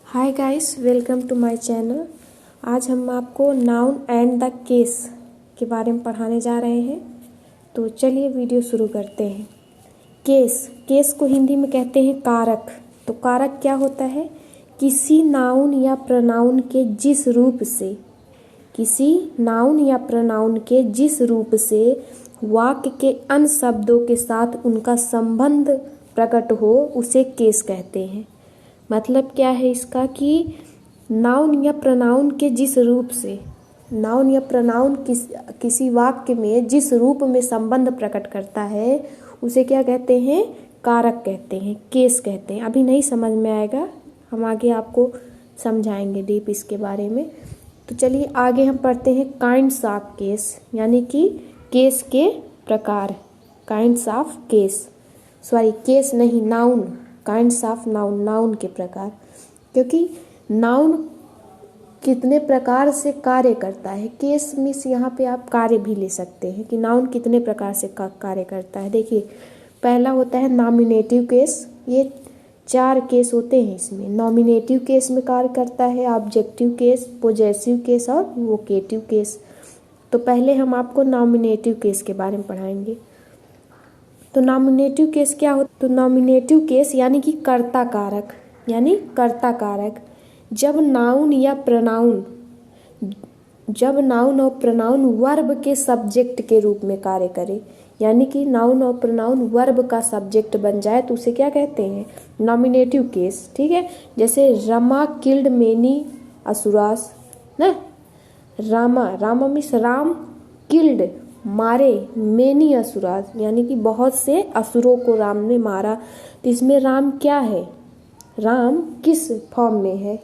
Hi guys, welcome to my channel. आज हम आपको नाउन एंड द केस के बारे में पढ़ाने जा रहे हैं। तो चलिए वीडियो शुरू करते हैं। केस को हिंदी में कहते हैं कारक। तो कारक क्या होता है? किसी नाउन या प्रोनाउन के जिस रूप से वाक्य के अन्य शब्दों के साथ उनका संबंध प्रकट हो, उसे केस कहते हैं। मतलब क्या है इसका कि नाउन या प्रोनाउन के जिस रूप से नाउन या प्रोनाउन किसी वाक्य में जिस रूप में संबंध प्रकट करता है, उसे क्या कहते हैं? कारक कहते हैं, केस कहते हैं। अभी नहीं समझ में आएगा, हम आगे आपको समझाएंगे डीप इसके बारे में। तो चलिए आगे हम पढ़ते हैं काइंड्स ऑफ केस, यानी कि केस के प्रकार। काइंड्स ऑफ केस, केस नहीं, noun. Kinds of noun, noun के प्रकार। क्योंकि नाउन कितने प्रकार से कार्य करता है। केस मीन्स यहाँ पे आप कार्य भी ले सकते हैं कि नाउन कितने प्रकार से कार्य करता है। देखिए, पहला होता है नॉमिनेटिव केस। ये 4 केस होते हैं इसमें। नॉमिनेटिव केस में कार्य करता है ऑब्जेक्टिव केस, पोजेसिव केस और वोकेटिव केस। तो पहले हम आपको नॉमिनेटिव केस के बारे में पढ़ाएंगे। तो नॉमिनेटिव केस क्या होता है? तो नॉमिनेटिव केस यानी कि कर्ता कारक। जब नाउन और प्रोनाउन वर्ब के सब्जेक्ट के रूप में कार्य करे, यानी कि नाउन और प्रोनाउन वर्ब का सब्जेक्ट बन जाए, तो उसे क्या कहते हैं? Nominative case. ठीक है। जैसे रमा किल्ड मेनी असुरास ना। रामा मीन्स राम, किल्ड मारे, मेनी असुरास यानी कि बहुत से असुरों को राम ने मारा। तो इसमें राम क्या है? राम किस फॉर्म में है?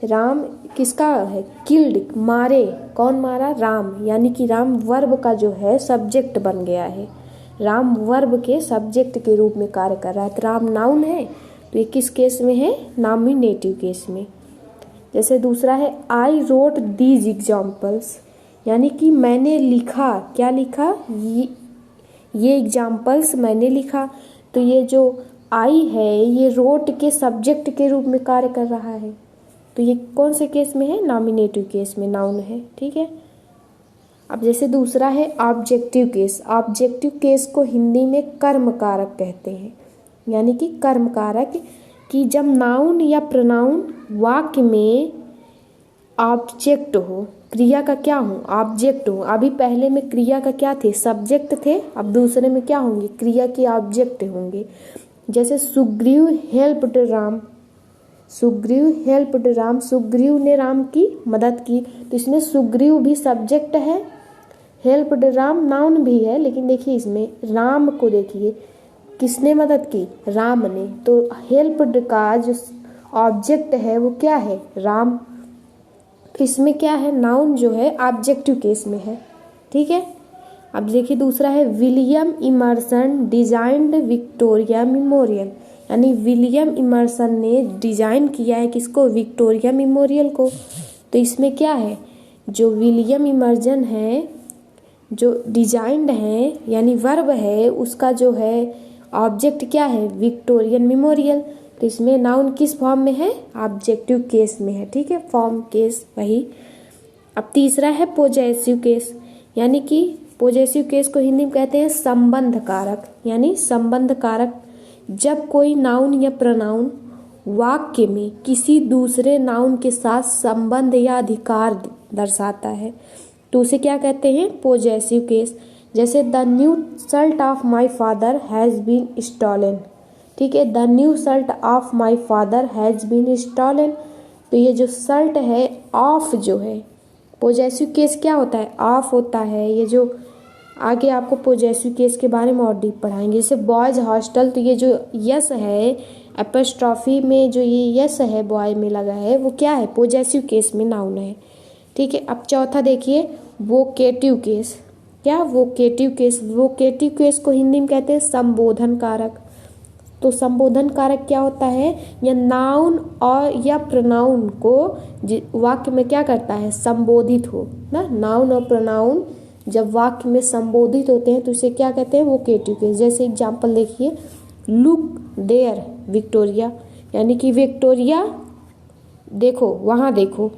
राम किसका है? किल्ड, मारे। कौन मारा? राम। यानी कि राम वर्ब का जो है सब्जेक्ट बन गया है। राम वर्ब के सब्जेक्ट के रूप में कार्य कर रहा है। तो राम नाउन है, तो ये किस केस में है? नॉमिनेटिव केस में। जैसे दूसरा है आई रोट दीज एग्जाम्पल्स, यानी कि मैंने लिखा। क्या लिखा? ये एग्जाम्पल्स मैंने लिखा। तो ये जो आई है, ये रोट के सब्जेक्ट के रूप में कार्य कर रहा है। तो ये कौन से केस में है? नॉमिनेटिव केस में, नाउन है। ठीक है। अब जैसे दूसरा है ऑब्जेक्टिव केस। ऑब्जेक्टिव केस को हिंदी में कर्म कारक कहते हैं, यानी कि कर्म कारक कि जब नाउन या प्रोनाउन वाक्य में ऑब्जेक्ट हो, क्रिया का क्या हो? ऑब्जेक्ट हो। अभी पहले में क्रिया का क्या थे? सब्जेक्ट थे। अब दूसरे में क्या होंगे? क्रिया के ऑब्जेक्ट होंगे। जैसे सुग्रीव हेल्प्ड राम। सुग्रीव ने राम की मदद की। तो इसमें सुग्रीव भी सब्जेक्ट है, हेल्प्ड राम नाउन भी है। लेकिन देखिए इसमें राम को देखिए, किसने मदद की? राम ने। तो हेल्प्ड का जो ऑब्जेक्ट है वो क्या है? राम। तो इसमें क्या है? नाउन जो है ऑब्जेक्टिव केस में है। ठीक है। अब देखिए दूसरा है William Emerson designed Victoria Memorial, यानी विलियम इमर्सन ने डिजाइन किया है किसको? विक्टोरिया मेमोरियल को। तो इसमें क्या है? जो विलियम इमर्सन है, जो डिजाइन्ड है यानी वर्ब है, उसका जो है ऑब्जेक्ट क्या है? Victorian memorial. तो इसमें नाउन किस फॉर्म में है? ऑब्जेक्टिव केस में है। ठीक है, फॉर्म केस वही। अब तीसरा है पोजेसिव केस, यानी कि पोजेसिव केस को हिंदी में कहते हैं संबंध कारक, यानी संबंध कारक जब कोई नाउन या प्रोनाउन वाक्य में किसी दूसरे नाउन के साथ संबंध या अधिकार दर्शाता है, तो उसे क्या कहते हैं? Possessive case. जैसे the new shirt of my father has been stolen. ठीक है, the new shirt of my father has been stolen. तो ये जो शर्ट है, ऑफ जो है, पोजेसिव केस क्या होता है? ऑफ होता है। ये जो आगे आपको पोजेसिव केस के बारे में और डीप पढ़ाएंगे। जैसे बॉयज हॉस्टल, तो ये जो यस है एपोस्ट्रॉफी में, जो ये यस है बॉय में लगा है, वो क्या है? पोजेसिव केस में नाउन है। ठीक है। अब चौथा देखिए वोकेटिव केस। क्या? वोकेटिव केस को हिंदी में कहते हैं संबोधन कारक। तो संबोधन कारक क्या होता है? यह नाउन और या प्रोनाउन को वाक्य में क्या करता है? संबोधित हो ना। नाउन और प्रोनाउन जब वाक्य में संबोधित होते हैं तो इसे क्या कहते हैं? Vocative case. जैसे एग्जांपल देखिए, लुक देयर विक्टोरिया, यानी कि विक्टोरिया देखो वहाँ देखो,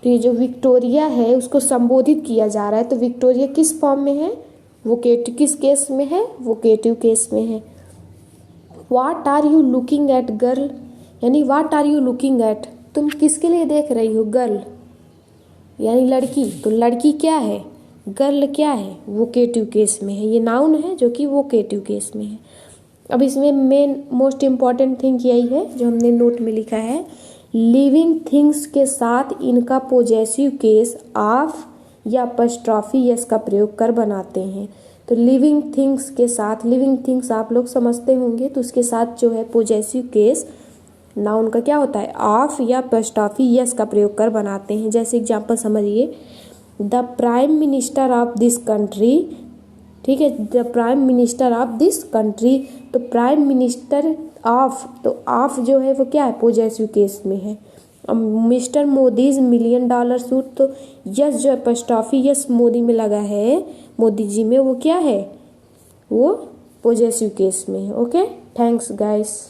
तो ये जो विक्टोरिया है उसको संबोधित किया जा रहा है, तो विक्टोरिया किस फॉर्म में है, वोकेटिव, किस केस में है, वोकेटिव केस में है। What are you looking at girl, यानी what are you looking at, तुम किसके लिए देख रही हो, गर्ल यानी लड़की, तो लड़की क्या है, गर्ल क्या है, वोकेटिव केस में है, ये नाउन है जो कि वोकेटिव केस में है। अब इसमें मेन मोस्ट इम्पॉर्टेंट थिंग यही है जो हमने नोट में लिखा है, लिविंग थिंग्स के साथ इनका पोजेसिव केस ऑफ या अपस्ट्रॉफी यस का प्रयोग कर बनाते हैं। तो लिविंग थिंग्स के साथ, लिविंग थिंग्स आप लोग समझते होंगे, तो उसके साथ जो है पोजेसिव केस नाउन का क्या होता है, ऑफ या अपस्ट्रॉफी यस का प्रयोग कर बनाते हैं। जैसे एग्जांपल समझिए, the prime minister of this country, ठीक है, the prime minister of this country, तो प्राइम मिनिस्टर ऑफ, तो ऑफ जो है वो क्या है, पोजेसिव केस में है। अब मिस्टर मोदीज $1,000,000 सूट, तो यस जो अपस्ट्रॉफी यस मोदी में लगा है, मोदी जी में, वो क्या है, वो पोजेसिव केस में है। Okay, thanks guys.